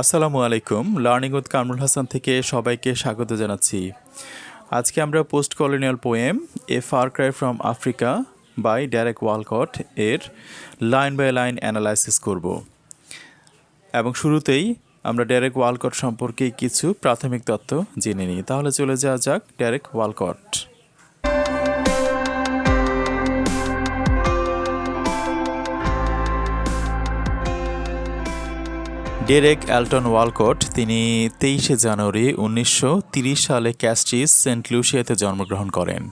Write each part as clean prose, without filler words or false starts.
আসসালামু আলাইকুম। Learning with Kamrul Hasan থেকে সবাইকে স্বাগত জানাচ্ছি। আজকে আমরা post colonial poem a far cry from Africa by Derek Walcott এর লাইন বাই লাইন অ্যানালাইসিস করব। এবং শুরুতেই আমরা ডেরেক ওয়ালকট সম্পর্কে কিছু প্রাথমিক তথ্য জেনে নিই। তাহলে চলে যাওয়া যাক ডেরেক ওয়ালকট। ডেরেক অ্যালটন ওয়ালকট তিনি 23শে জানুয়ারি 1930 সালে ক্যাস্ট্রিজ সেন্ট লুসিয়াতে জন্মগ্রহণ করেন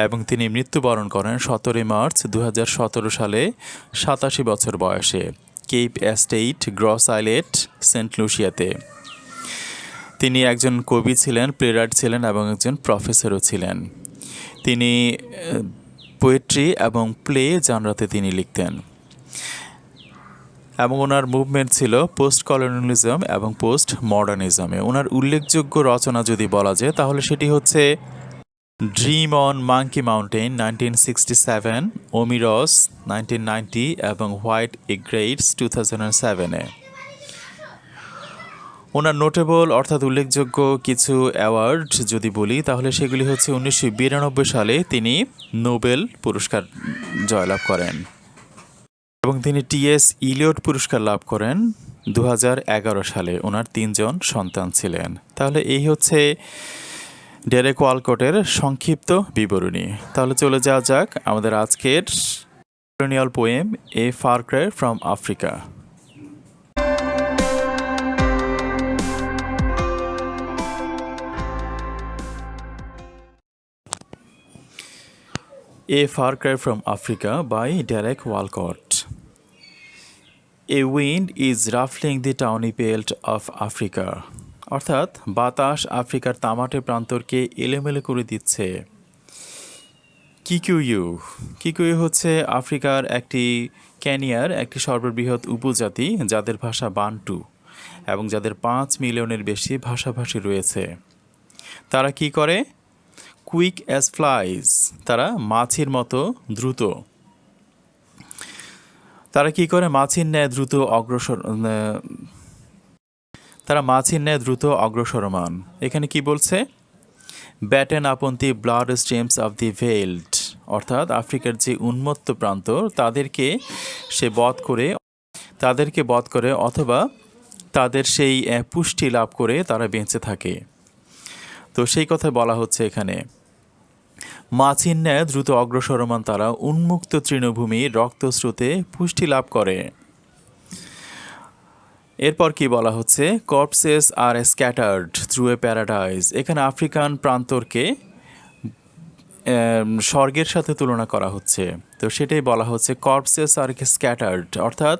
এবং তিনি মৃত্যুবরণ করেন 17 মার্চ 2017 সালে 87 বছর বয়সে Cape Estate Gros Islet Saint লুসিয়াতে। তিনি একজন কবি ছিলেন, প্লেরাইট ছিলেন এবং একজন প্রফেসরও ছিলেন। তিনি পোয়েট্রি এবং প্লে জানরাতে তিনি লিখতেন এবং ওনার মুভমেন্ট ছিল পোস্ট কলোনিয়ালিজম এবং পোস্ট মডার্নিজমে। ওনার উল্লেখযোগ্য রচনা যদি বলা যায় তাহলে সেটি হচ্ছে ড্রিম অন মাঙ্কি মাউন্টেন 1967, ওমিরস 1990 এবং হোয়াইট এগ্রেটস 2007-এ। ওনার নোটেবল অর্থাৎ উল্লেখযোগ্য কিছু অ্যাওয়ার্ড যদি বলি তাহলে সেগুলি হচ্ছে 1992 সালে তিনি নোবেল পুরস্কার জয়লাভ করেন এবং তিনি টি.এস. ইলিয়ট পুরস্কার লাভ করেন 2011 সালে। ওনার 3 জন সন্তান ছিলেন। তাহলে এই হচ্ছে ডেরেক ওয়ালকটের সংক্ষিপ্ত বিবরণী। তাহলে চলে যাওয়া যাক আমাদের আজকের colonial poem a far cry from Africa. A Far Cry from Africa by Derek Walcott. A wind is ruffling the tawny belt of Africa. অর্থাৎ বাতাস আফ্রিকার তামাটে প্রান্তরকে এলোমেলো করে দিচ্ছে। কিকুইউ হচ্ছে আফ্রিকার একটি কেনিয়ার একটি সর্ববৃহৎ উপজাতি যাদের ভাষা বান্টু এবং যাদের 5 মিলিয়নের বেশি ভাষাভাষী রয়েছে। তারা কি করে? কুইক অ্যাজ ফ্লাইজ, তারা মাছির মতো দ্রুত। তারা কি করে? মাছির ন্যায় দ্রুত অগ্রসরমান। এখানে কি বলছে? Batten upon the bloodstreams of the veldt, অর্থাৎ আফ্রিকার যে উন্মত্ত প্রান্ত তাদেরকে বধ করে অথবা তাদের সেই পুষ্টি লাভ করে তারা বেঁচে থাকে। তো সেই কথা বলা হচ্ছে এখানে। মাছির ন্যায় দ্রুত অগ্রসরমান তারা উন্মুক্ত তৃণভূমি রক্তস্রোতে পুষ্টি লাভ করে। এরপর কি বলা হচ্ছে? Corpses are scattered through a paradise. এখানে আফ্রিকান প্রান্তরকে স্বর্গের সাথে তুলনা করা হচ্ছে। তো সেটাই বলা হচ্ছে কর্পসেস আর স্ক্যাটার্ড, অর্থাৎ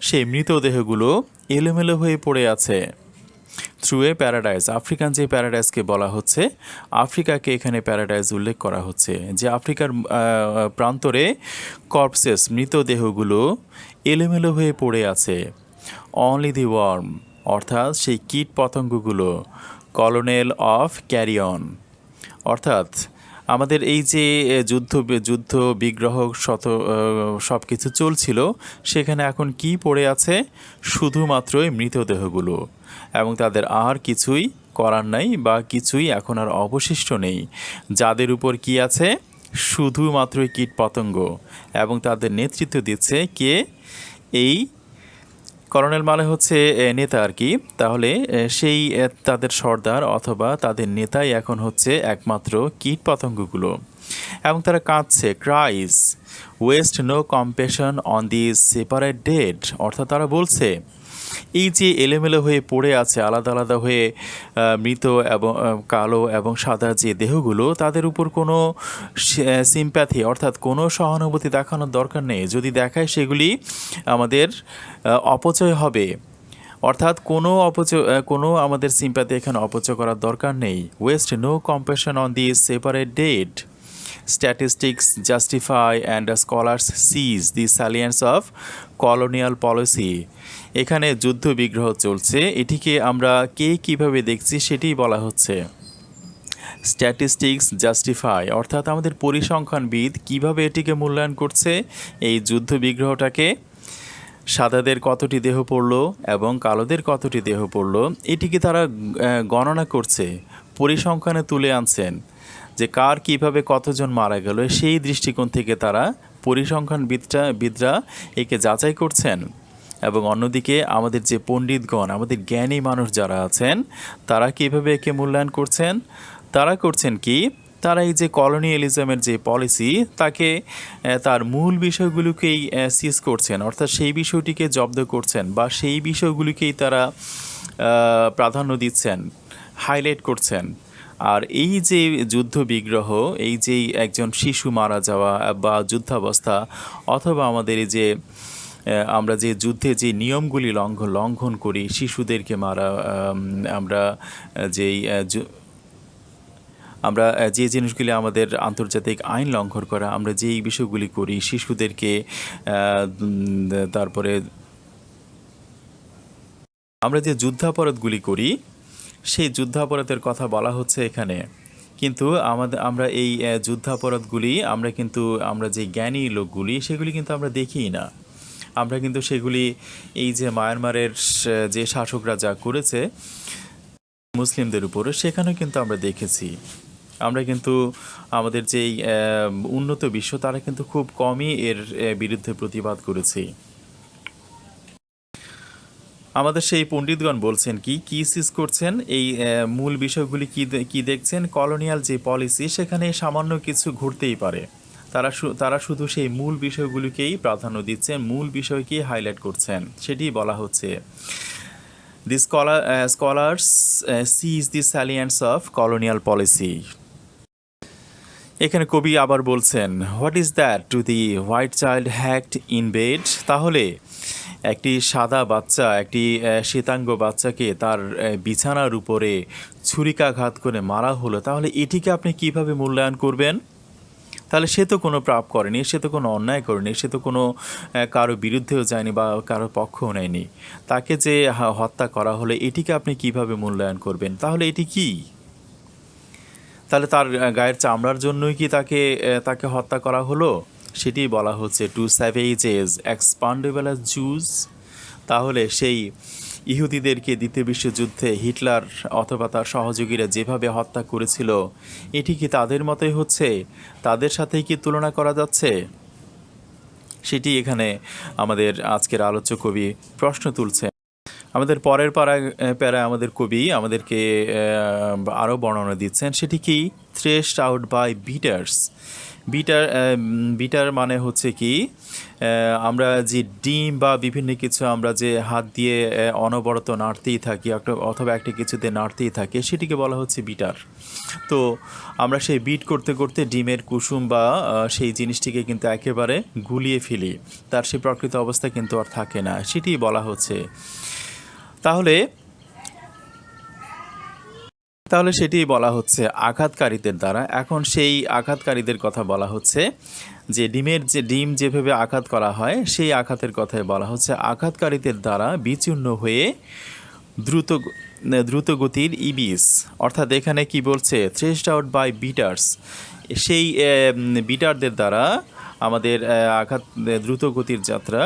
সেই মৃতদেহগুলো এলোমেলো হয়ে পড়ে আছে। থ্রু এ প্যারাডাইজ, আফ্রিকান যে প্যারাডাইজকে বলা হচ্ছে, আফ্রিকাকে এখানে প্যারাডাইজ উল্লেখ করা হচ্ছে যে আফ্রিকার প্রান্তরে কর্পসেস মৃতদেহগুলো এলোমেলো হয়ে পড়ে আছে। অনলি দি ওয়ার্ম, অর্থাৎ সেই কীট পতঙ্গগুলো কলোনেল অফ ক্যারিয়ন, অর্থাৎ আমাদের এই যে যুদ্ধ বিগ্রহ সব কিছু চলছিল সেখানে এখন কি পড়ে আছে? শুধুমাত্রই মৃতদেহগুলো এবং তাদের আর কিছুই করার নাই বা কিছুই এখন আর অবশিষ্ট নেই। যাদের উপর কি আছে? শুধুমাত্রই কীট পতঙ্গ এবং তাদের নেতৃত্ব দিচ্ছে কে? এই কর্নেল মানে হচ্ছে নেতা আর কি। তাহলে সেই তাদের সর্দার অথবা তাদের নেতাই এখন হচ্ছে একমাত্র কীট পতঙ্গগুলো এবং তারা কাঁদছে। Cries waste no compassion on this separate dead, অর্থাৎ তারা বলছে এই যে এলোমেলো হয়ে পড়ে আছে আলাদা আলাদা হয়ে মৃত এবং কালো এবং সাদা যে দেহগুলো, তাদের উপর কোনো সিম্প্যাথি অর্থাৎ কোনো সহানুভূতি দেখানোর দরকার নেই। যদি দেখায় সেগুলি আমাদের অপচয় হবে, অর্থাৎ কোনো আমাদের সিম্প্যাথি এখানে অপচয় করার দরকার নেই। Waste no compassion on this separate dead, statistics justify and scholars seize the salience of colonial policy. এখানে যুদ্ধ বিগ্রহ চলছে, এটিকে আমরা কে কিভাবে দেখছি সেটাই বলা হচ্ছে। স্ট্যাটিস্টিক্স জাস্টিফাই, অর্থাৎ আমাদের পরিসংখ্যানবিদ কিভাবে এটিকে মূল্যায়ন করছে এই যুদ্ধ বিগ্রহটাকে, সাদাদের কতটি দেহ পড়ল এবং কালোদের কতটি দেহ পড়ল, এটিকে তারা গণনা করছে, পরিসংখ্যানে তুলে আনছেন যে কার কিভাবে কতজন মারা গেল, সেই দৃষ্টিকোণ থেকে তারা পরিসংখ্যানবিদরা একে যাচাই করছেন। এবং অন্যদিকে আমাদের যে পণ্ডিতগণ, আমাদের জ্ঞানী মানুষ যারা আছেন, তারা কীভাবে একে মূল্যায়ন করছেন? তারা করছেন কি, তারা এই যে কলোনিয়ালিজমের যে পলিসি, তাকে তার মূল বিষয়গুলোকেই সিজ করছেন, অর্থাৎ সেই বিষয়টিকে জব্দ করছেন বা সেই বিষয়গুলিকেই তারা প্রাধান্য দিচ্ছেন, হাইলাইট করছেন। আর এই যে যুদ্ধ বিগ্রহ, এই যে একজন শিশু মারা যাওয়া বা যুদ্ধাবস্থা, অথবা আমাদের এই যে আমরা যে যুদ্ধে যে নিয়মগুলি লঙ্ঘন করি, শিশুদেরকে মারা, আমরা যেই আমরা যে জিনিসগুলি আমাদের আন্তর্জাতিক আইন লঙ্ঘন করা, আমরা যেই বিষয়গুলি করি, শিশুদেরকে তারপরে আমরা যে যুদ্ধাপরাধগুলি করি, সেই যুদ্ধাপরাধের কথা বলা হচ্ছে এখানে। কিন্তু আমরা এই যুদ্ধাপরাধগুলি আমরা যে জ্ঞানী লোকগুলি, সেগুলি কিন্তু আমরা দেখিই না। আমরা কিন্তু সেগুলি এই যে মায়ানমারের যে শাসকরা যা করেছে মুসলিমদের উপরে, সেখানেও কিন্তু আমরা দেখেছি। আমরা কিন্তু আমাদের যেই উন্নত বিশ্ব, তারা কিন্তু খুব কমই এর বিরুদ্ধে প্রতিবাদ করেছি। আমাদের সেই পণ্ডিতগণ বলছেন কি সিজ করছেন, এই মূল বিষয়গুলি কি দেখছেন, কলোনিয়াল যে পলিসি, সেখানে সামান্য কিছু ঘুরতেই পারে, তারা শুধু সেই মূল বিষয়গুলিকেই প্রাধান্য দিচ্ছেন, মূল বিষয়কেই হাইলাইট করছেন। সেটি বলা হচ্ছে the scholars seize the salients of colonial policy. এখানে কবি আবার বলছেন, what is that to the white child hacked in bed. তাহলে একটি সাদা বাচ্চা, একটি শ্বেতাঙ্গ বাচ্চাকে তার বিছানার উপরে ছুরিকাঘাত করে মারা হলো, তাহলে এটিকে আপনি কিভাবে মূল্যায়ন করবেন? তাহলে সে তো কোনো পাপ করেনি, সে তো কোনো অন্যায় করেনি, সে তো কোনো কারো বিরুদ্ধেও যায়নি বা কারো পক্ষও নেয়নি। তাকে যে হত্যা করা হলো, এটিকে আপনি কিভাবে মূল্যায়ন করবেন? তাহলে এটি কি? তাহলে তার গায়ের চামড়ার জন্যই কি তাকে হত্যা করা হলো? সেটি বলা হচ্ছে টু স্যাভেজেস এক্সপান্ডেবল অ্যাজ জুস। তাহলে সেই ইহুদিদেরকে দ্বিতীয় বিশ্বযুদ্ধে হিটলার অথবা তার সহযোগীরা যেভাবে হত্যা করেছিল, এটি কি তাদের মতোই হচ্ছে? তাদের সাথেই কি তুলনা করা যাচ্ছে? সেটি এখানে আমাদের আজকের আলোচ্য কবি প্রশ্ন তুলছে। আমাদের পরের প্যারায় আমাদের কবি আমাদেরকে আরও বর্ণনা দিচ্ছেন। সেটি কি, থ্রেশড আউট বাই বিটার্স। বিটার মানে হচ্ছে কি, আমরা যে ডিম বা বিভিন্ন কিছু আমরা যে হাত দিয়ে অনবরত নাড়তেই থাকি, অথবা একটা কিছুতে নাড়তেই থাকে, সেটিকে বলা হচ্ছে বিটার। তো আমরা সেই বিট করতে করতে ডিমের কুসুম বা সেই জিনিসটিকে কিন্তু একেবারে গুলিয়ে ফেলি, তার সেই প্রকৃত অবস্থা কিন্তু আর থাকে না, সেটি বলা হচ্ছে। তাহলে সেটি বলা হচ্ছে আঘাতকারীদের দ্বারা। এখন সেই আঘাতকারীদের কথা বলা হচ্ছে, যে ডিম যেভাবে আঘাত করা হয়, সেই আঘাতের কথাই বলা হচ্ছে। আঘাতকারীদের দ্বারা বিচূর্ণ হয়ে দ্রুতগতির ইবিস, অর্থাৎ এখানে কি বলছে, থ্রেশড আউট বাই বিটার্স, সেই বিটারদের দ্বারা আমাদের দ্রুতগতির যাত্রা।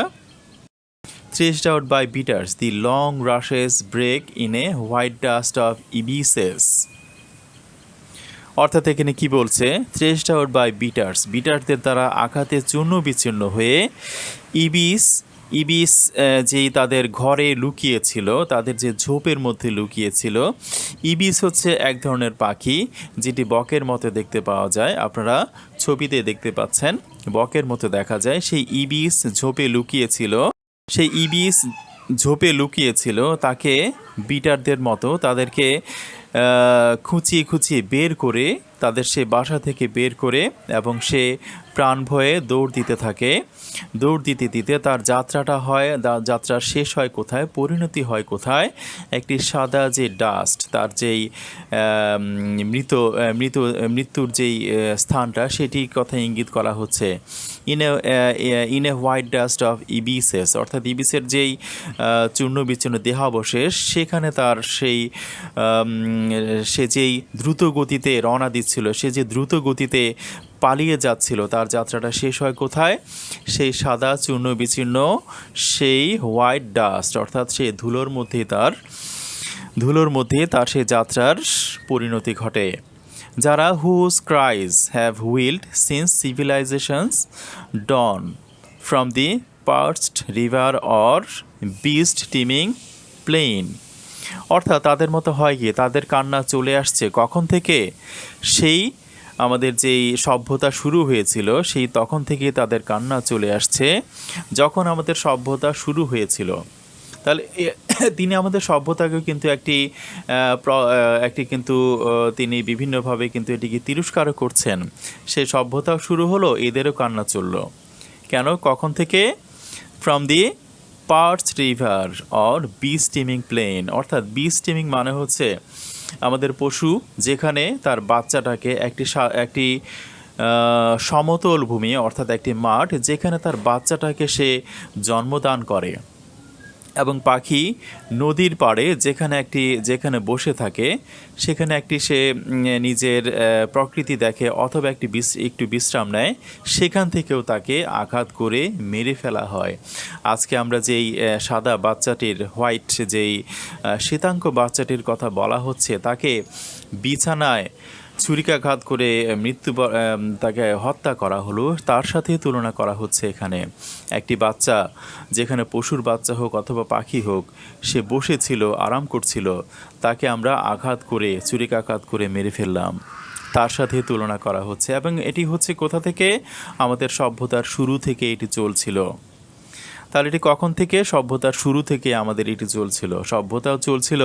Threshed out by beaters, the long rushes break in a white dust of ibises. অর্থাৎ এখানে কি বলছে, থ্রেশড আউট বাই বিটারদের দ্বারা আঘাতে চূর্ণ বিচ্ছিন্ন হয়ে ইবিস যেই তাদের ঘরে লুকিয়েছিল, তাদের যে ঝোপের মধ্যে লুকিয়েছিল। ইবিস হচ্ছে এক ধরনের পাখি, যেটি বকের মতো দেখতে পাওয়া যায়, আপনারা ছবিতে দেখতে পাচ্ছেন, বকের মতো দেখা যায়। সেই ইবিস ঝোপে লুকিয়েছিল, সেই ইবিস ঝোপে লুকিয়েছিল, তাকে বিটারদের মতো তাদেরকে খুঁচিয়ে বের করে, তাদের সে বাসা থেকে বের করে, এবং সে প্রাণ ভয়ে দৌড় দিতে থাকে। দৌড় দিতে তার যাত্রার শেষ হয় কোথায়, পরিণতি হয় কোথায়, একটি সাদা যে ডাস্ট, তার যেই মৃত্যুর যেই স্থানটা সেটির কথা ইঙ্গিত করা হচ্ছে। In a white dust of ibises, অর্থাৎ ইবিসের যেই চূর্ণ বিচূর্ণ দেহাবশেষ, সেখানে তার সে যেই দ্রুত গতিতে রওনা দিচ্ছিল, সে যে দ্রুত গতিতে পালিয়ে যাচ্ছিল, তার যাত্রাটা শেষ হয় কোথায়? সেই সাদা চূর্ণ বিচূর্ণ সেই হোয়াইট ডাস্ট, অর্থাৎ সেই ধুলোর মধ্যে তার সেই যাত্রার পরিণতি ঘটে। যারা whose cries have wheeled since civilization's dawn from the parched river or beast teeming plain, অর্থাৎ তাদের মতো হয় কি, তাদের কান্না চলে আসছে কখন থেকে? সেই আমাদের যেই সভ্যতা শুরু হয়েছিল, সেই তখন থেকে তাদের কান্না চলে আসছে যখন আমাদের সভ্যতা শুরু হয়েছিল। তাহলে তিনি আমাদের সভ্যতাকেও কিন্তু একটি কিন্তু তিনি বিভিন্নভাবে কিন্তু এটিকে তিরস্কারও করছেন। সেই সভ্যতাও শুরু হলো, এদেরও কান্না চলল। কেন, কখন থেকে? From the perch river or be steaming plain, অর্থাৎ বি স্টিমিং মানে হচ্ছে আমাদের পশু যেখানে তার বাচ্চাটাকে একটি সমতল ভূমি, অর্থাৎ একটি মাঠ, যেখানে তার বাচ্চাটাকে সে জন্মদান করে, এবং পাখি নদীর পাড়ে যেখানে বসে থাকে, সেখানে সে নিজের প্রকৃতি দেখে অথবা একটু বিশ্রাম নেয়, সেখান থেকেও তাকে আঘাত করে মেরে ফেলা হয়। আজকে আমরা যেই সাদা বাচ্চাটির, হোয়াইট যেই শ্বেতাঙ্গ বাচ্চাটির কথা বলা হচ্ছে, তাকে বিছানায় ছুরিকাঘাত করে তাকে হত্যা করা হলো, তার সাথে তুলনা করা হচ্ছে এখানে। একটি বাচ্চা, যেখানে পশুর বাচ্চা হোক অথবা পাখি হোক, সে বসেছিল, আরাম করছিল, তাকে আমরা ছুরিকাঘাত করে মেরে ফেললাম, তার সাথে তুলনা করা হচ্ছে। এবং এটি হচ্ছে কোথা থেকে? আমাদের সভ্যতার শুরু থেকে এটি চলছিল। তাহলে এটি কখন থেকে? সভ্যতার শুরু থেকে আমাদের এটি চলছিল, সভ্যতাও চলছিল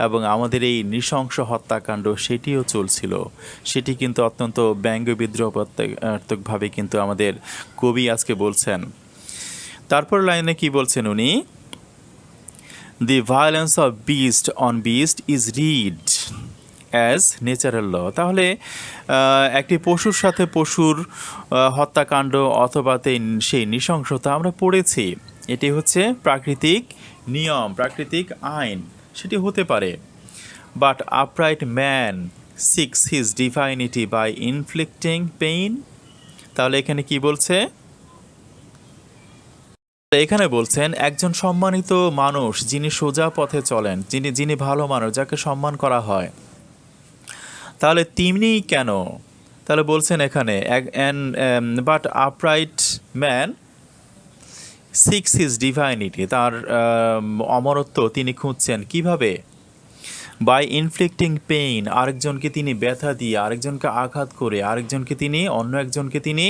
এবং আমাদের এই নৃশংস হত্যাকাণ্ড সেটিও চলছিল। সেটি কিন্তু অত্যন্ত ব্যঙ্গ বিদ্রোহাত্মকভাবে কিন্তু আমাদের কবি আজকে বলছেন। তারপর লাইনে কি বলছেন উনি? The violence of beast on beast is read as natural law. তাহলে একটি পশুর সাথে পশুর হত্যাকাণ্ড অথবা সেই নৃশংসতা আমরা পড়েছি, এটি হচ্ছে প্রাকৃতিক নিয়ম, প্রাকৃতিক আইন, সেটি হতে পারে। But upright man seeks his divinity by inflicting pain. তাহলে এখানে কি বলছে? এখানে বলছেন একজন সম্মানিত মানুষ, যিনি সোজা পথে চলেন, যিনি ভালো মানুষ, যাকে সম্মান করা হয়, তাহলে তিনি কেন? তাহলে বলছেন এখানে but upright man seeks his divinity, তার অমরত্ব তিনি খুঁজছেন কিভাবে? বাই ইনফ্লিক্টিং পেইন, আরেকজনকে তিনি ব্যথা দিয়ে, আরেকজনকে আঘাত করে, অন্য একজনকে তিনি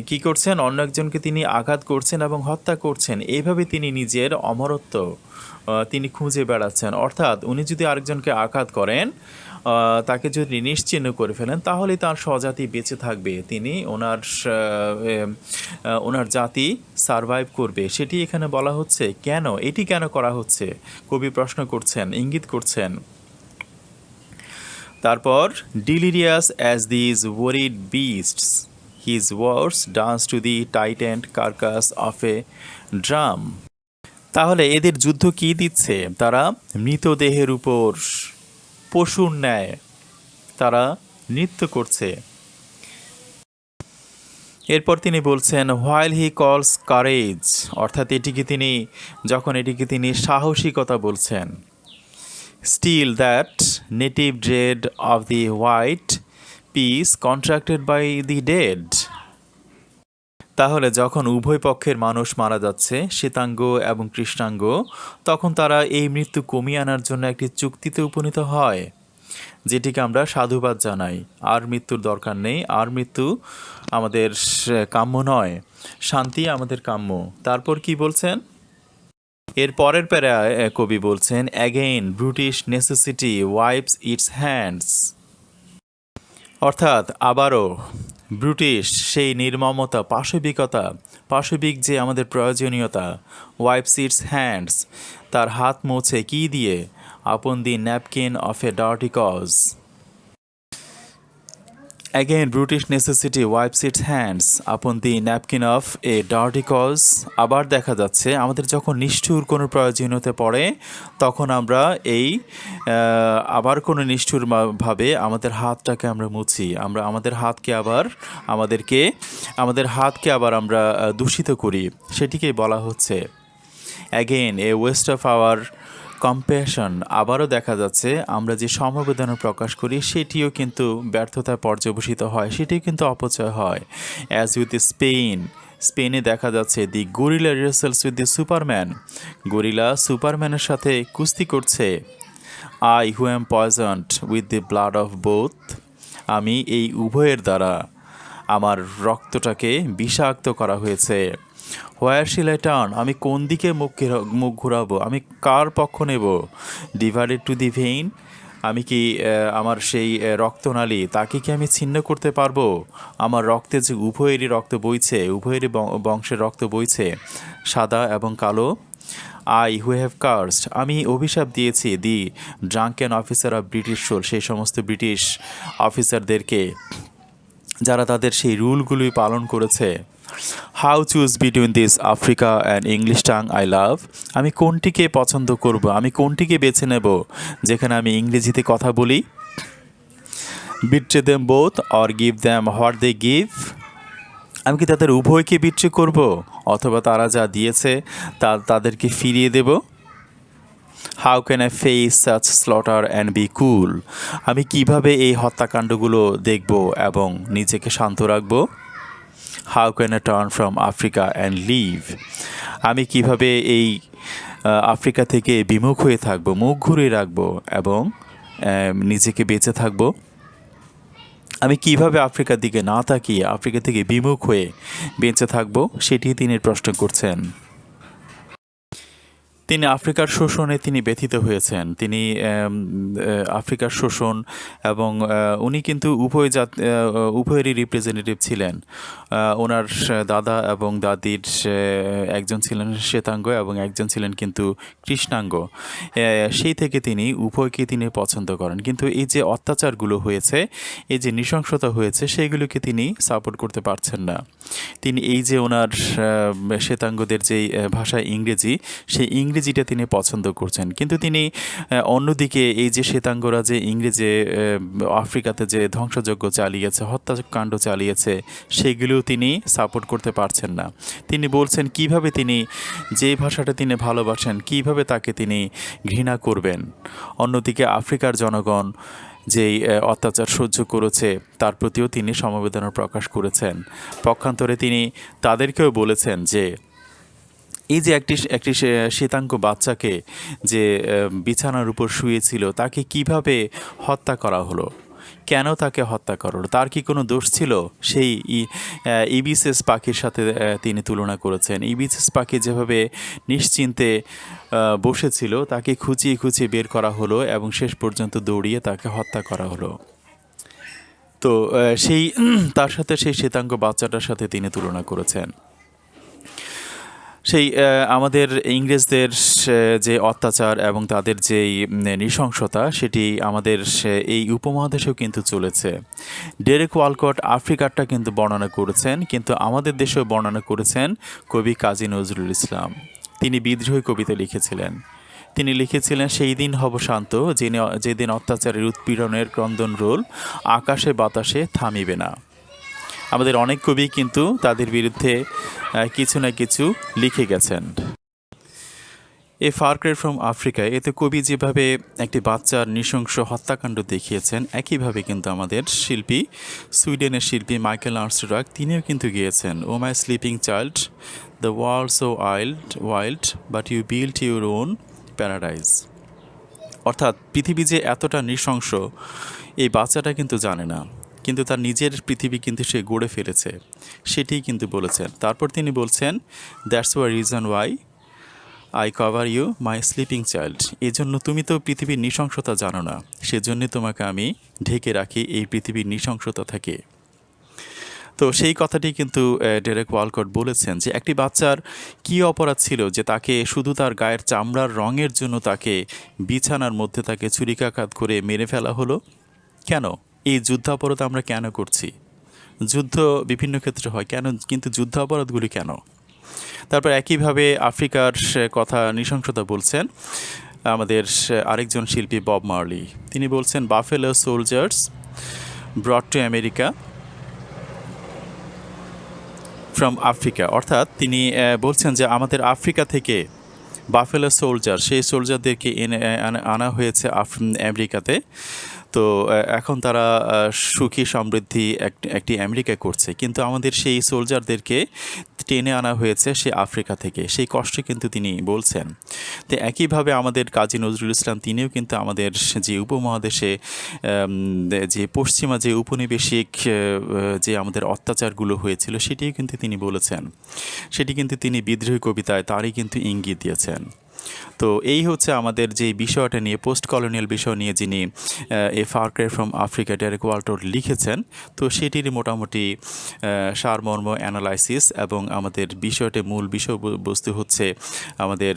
কি করছেন? অন্য একজনকে তিনি আঘাত করছেন এবং হত্যা করছেন। এইভাবে তিনি নিজের অমরত্ব তিনি খুঁজে বেড়াচ্ছেন। অর্থাৎ উনি যদি আরেকজনকে আঘাত করেন, তাকে যদি নিশ্চিহ্ন করে ফেলেন, তাহলে তার স্বজাতি বেঁচে থাকবে, তিনি ওনার জাতি সারভাইভ করবে। সেটি এখানে বলা হচ্ছে। কেন এটি কেন করা হচ্ছে? কবি প্রশ্ন করছেন, ইঙ্গিত করছেন। তারপর delirious as these worried beasts, his words dance to the tightened carcass of a drum. তাহলে এদের যুদ্ধ কি দিচ্ছে? তারা মৃতদেহের উপর পশুর ন্যায় তারা নৃত্য করছে। এরপর তিনি বলছেন while he calls courage, অর্থাৎ এটিকে তিনি সাহসিকতা বলছেন। Still that native dread of the white peace contracted by the dead. তাহলে যখন উভয় পক্ষের মানুষ মারা যাচ্ছে, শ্বেতাঙ্গ এবং কৃষ্ণাঙ্গ, তখন তারা এই মৃত্যু কমিয়ে আনার জন্য একটি চুক্তিতে উপনীত হয়, যেটিকে আমরা সাধুবাদ জানাই। আর মৃত্যুর দরকার নেই, আর মৃত্যু আমাদের কাম্য নয়, শান্তি আমাদের কাম্য। তারপর কি বলছেন? এর পরের প্যারায় কবি বলছেন again brutish necessity wipes its hands, অর্থাৎ আবারও ব্রিটিশ সেই নির্মমতা, পাশবিক যে আমাদের প্রয়োজনীয়তা, ওয়াইপস ইটস হ্যান্ডস, তার হাত মুছে কি দিয়ে, upon the napkin of a dirty cause. Again, British necessity wipes its hands upon the napkin of a dirty cause. আবার দেখা যাচ্ছে আমাদের যখন নিষ্ঠুর কোনো প্রয়োজনীয়তা পড়ে, তখন আমরা আবার কোনো নিষ্ঠুর ভাবে আমাদের হাতটাকে আমরা মুছি, আমরা আমাদের হাতকে আবার আমরা দূষিত করি, সেটিকেই বলা হচ্ছে again A West of our compassion. আবারও দেখা যাচ্ছে আমরা যে সমবেদনা প্রকাশ করি সেটিও কিন্তু ব্যর্থতায় পর্যবসিত হয়, সেটিও কিন্তু অপচয় হয়। অ্যাজ উইথ স্পেনে দেখা যাচ্ছে the gorilla wrestles with the superman, gorilla সুপারম্যানের সাথে কুস্তি করছে। I who am poisoned with the blood of both, আমি এই উভয়ের দ্বারা আমার রক্তটাকে বিষাক্ত করা হয়েছে। হোয়ার শিল আই টার্ন, আমি কোন দিকে মুখ ঘুরাবো, আমি কার পক্ষ নেব। ডিভাইডেড টু দি ভেইন, আমি কি আমার সেই রক্তনালী তাকে কি আমি ছিন্ন করতে পারবো। আমার রক্তে যে উভয়েরই রক্ত বইছে, উভয়েরই বংশের রক্ত বইছে, সাদা এবং কালো। আই হু হ্যাভ কার্সড, আমি অভিশাপ দিয়েছি the drunken officer of British rule, সেই সমস্ত ব্রিটিশ অফিসারদেরকে যারা তাদের সেই রুলগুলি পালন করেছে। How choose between this Africa and English tongue I love, আমি কোনটিকে পছন্দ করব, আমি কোনটিকে বেছে নেব যেখানে আমি ইংরেজিতে কথা বলি। Betray them both or give them what they give, আমি কি তাদের উভয়কে বিট্রে করব অথবা তারা যা দিয়েছে তাদেরকে ফিরিয়ে দেব। How can I face such slaughter and be cool, আমি কিভাবে এই হত্যাকাণ্ডগুলো দেখব এবং নিজেকে শান্ত রাখবো। How can I turn from Africa and live, আমি কিভাবে এই আফ্রিকা থেকে বিমুখ হয়ে থাকবো, মুখ ঘুরিয়ে রাখবো এবং নিজেকে বেঁচে থাকবো। আমি কিভাবে আফ্রিকার দিকে না তাকিয়ে আফ্রিকা থেকে বিমুখ হয়ে বেঁচে থাকবো, সেটি তিনি প্রশ্ন করছেন। তিনি আফ্রিকার শোষণে তিনি ব্যথিত হয়েছেন, তিনি আফ্রিকার শোষণ এবং উনি কিন্তু উভয়েরই রিপ্রেজেন্টেটিভ ছিলেন। ওনার দাদা এবং দাদির একজন ছিলেন শ্বেতাঙ্গ এবং একজন ছিলেন কিন্তু কৃষ্ণাঙ্গ, সেই থেকে তিনি উভয়কে তিনি পছন্দ করেন। কিন্তু এই যে অত্যাচারগুলো হয়েছে, এই যে নৃশংসতা হয়েছে, সেইগুলোকে তিনি সাপোর্ট করতে পারছেন না। তিনি এই যে ওনার শ্বেতাঙ্গদের যেই ভাষা ইংরেজি, সেই ইংরেজিটা তিনি পছন্দ করছেন, কিন্তু তিনি অন্যদিকে এই যে শ্বেতাঙ্গরা যে ইংরেজে আফ্রিকাতে যে ধ্বংসযজ্ঞ চালিয়েছে, হত্যাকাণ্ড চালিয়েছে, সেগুলোও তিনি সাপোর্ট করতে পারছেন না। তিনি বলছেন কিভাবে তিনি যে ভাষাটা তিনি ভালোবাসেন, কিভাবে তাকে তিনি ঘৃণা করবেন। অন্যদিকে আফ্রিকার জনগণ যেই অত্যাচার সহ্য করেছে তার প্রতিও তিনি সমবেদনা প্রকাশ করেছেন। পক্ষান্তরে তিনি তাদেরকেও বলেছেন যে এই যে একটি শ্বেতাঙ্গ বাচ্চাকে যে বিছানার উপর শুয়েছিল, তাকে কিভাবে হত্যা করা হলো, কেন তাকে হত্যা করা হলো, তার কি কোনো দোষ ছিল। সেই ইবিসেস পাখির সাথে তিনি তুলনা করেছেন। ইবিসেস পাখি যেভাবে নিশ্চিন্তে বসেছিল, তাকে খুঁচিয়ে খুঁচিয়ে বের করা হলো এবং শেষ পর্যন্ত দৌড়িয়ে তাকে হত্যা করা হলো। তো তার সাথে সেই শ্বেতাঙ্গ বাচ্চাটার সাথে তিনি তুলনা করেছেন। সেই আমাদের ইংরেজদের যে অত্যাচার এবং তাদের যেই নৃশংসতা, সেটি আমাদের এই উপমহাদেশেও কিন্তু চলেছে। ডেরেক ওয়ালকট আফ্রিকারটা কিন্তু বর্ণনা করেছেন, কিন্তু আমাদের দেশেও বর্ণনা করেছেন কবি কাজী নজরুল ইসলাম। তিনি বিদ্রোহী কবিতা লিখেছিলেন। তিনি লিখেছিলেন, সেই দিন হব শান্ত যেদিন অত্যাচারের উৎপীড়নের ক্রন্দন রোল আকাশে বাতাসে থামিবে না। আমাদের অনেক কবি কিন্তু তাদের বিরুদ্ধে কিছু না কিছু লিখে গেছেন। এ ফার ক্রাই ফ্রম আফ্রিকা, এতে কবি যেভাবে একটি বাচ্চার নৃশংস হত্যাকাণ্ড দেখিয়েছেন, একইভাবে কিন্তু আমাদের শিল্পী, সুইডেনের শিল্পী মাইকেল আর্মস্ট্রং, তিনিও কিন্তু গিয়েছেন, O my sleeping child, the world so wild but you built your own paradise. অর্থাৎ পৃথিবী যে এতটা নৃশংস, এই বাচ্চাটা কিন্তু জানে না, কিন্তু তার নিজের পৃথিবী কিন্তু সে গড়ে ফেলেছে, সেটিই কিন্তু বলেছেন। তারপর তিনি বলছেন, that's why reason why I cover you my sleeping child, এই জন্য তুমি তো পৃথিবীর নৃশংসতা জানো না, সেজন্যে তোমাকে আমি ঢেকে রাখি এই পৃথিবীর নৃশংসতা থেকে। তো সেই কথাটি কিন্তু ডেরেক ওয়ালকট বলেছেন যে একটি বাচ্চার কী অপরাধ ছিল যে তাকে শুধু তার গায়ের চামড়ার রঙের জন্য তাকে বিছানার মধ্যে তাকে ছুরিকাঘাত করে মেরে ফেলা হলো। কেন এই যুদ্ধাপরাধ আমরা কেন করছি? যুদ্ধ বিভিন্ন ক্ষেত্রে হয় কেন, কিন্তু যুদ্ধাপরাধগুলি কেন? তারপর একইভাবে আফ্রিকার কথা নৃশংসতা বলছেন আমাদের আরেকজন শিল্পী বব মার্লি। তিনি বলছেন buffalo soldiers brought to America from Africa, অর্থাৎ তিনি বলছেন যে আমাদের আফ্রিকা থেকে বাফেলো সোলজার, সেই সোলজারদেরকে আনা হয়েছে আমেরিকাতে। তো এখন তারা সুখী সমৃদ্ধি একটি আমেরিকা করছে, কিন্তু আমাদের সেই সোলজারদেরকে টেনে আনা হয়েছে সে আফ্রিকা থেকে। সেই কষ্ট কিন্তু তিনি বলছেন। তো একইভাবে আমাদের কাজী নজরুল ইসলাম তিনিও কিন্তু আমাদের যে উপমহাদেশে যে পশ্চিমা যে উপনিবেশিক যে আমাদের অত্যাচারগুলো হয়েছিল সেটিও কিন্তু তিনি বলেছেন। সেটি কিন্তু তিনি বিদ্রোহী কবিতায় তারই কিন্তু ইঙ্গিত দিয়েছেন। তো এই হচ্ছে আমাদের যে বিষয়টা নিয়ে, পোস্ট কলোনিয়াল বিষয় নিয়ে যিনি এ far cry from Africa Derek Walcott লিখেছেন, তো সেটির মোটামুটি সারমর্ম অ্যানালাইসিস এবং আমাদের বিষয়টির মূল বিষয়বস্তু হচ্ছে আমাদের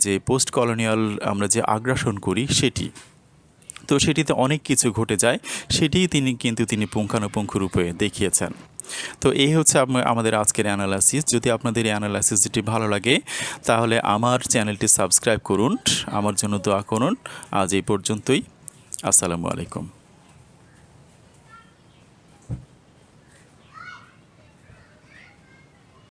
যে পোস্ট কলোনিয়াল আমরা যে আগ্রাসন করি সেটি। তো সেটিতে অনেক কিছু ঘটে যায়, সেটিই তিনি পুঙ্খানুপুঙ্খ রূপে দেখিয়েছেন। তো এই হচ্ছে আমাদের আজকের অ্যানালাইসিস। যদি আপনাদের এই অ্যানালাইসিসটি ভালো লাগে তাহলে আমার চ্যানেলটি সাবস্ক্রাইব করুন, আমার জন্য দোয়া করুন। আজ এই পর্যন্তই। আসসালামু আলাইকুম।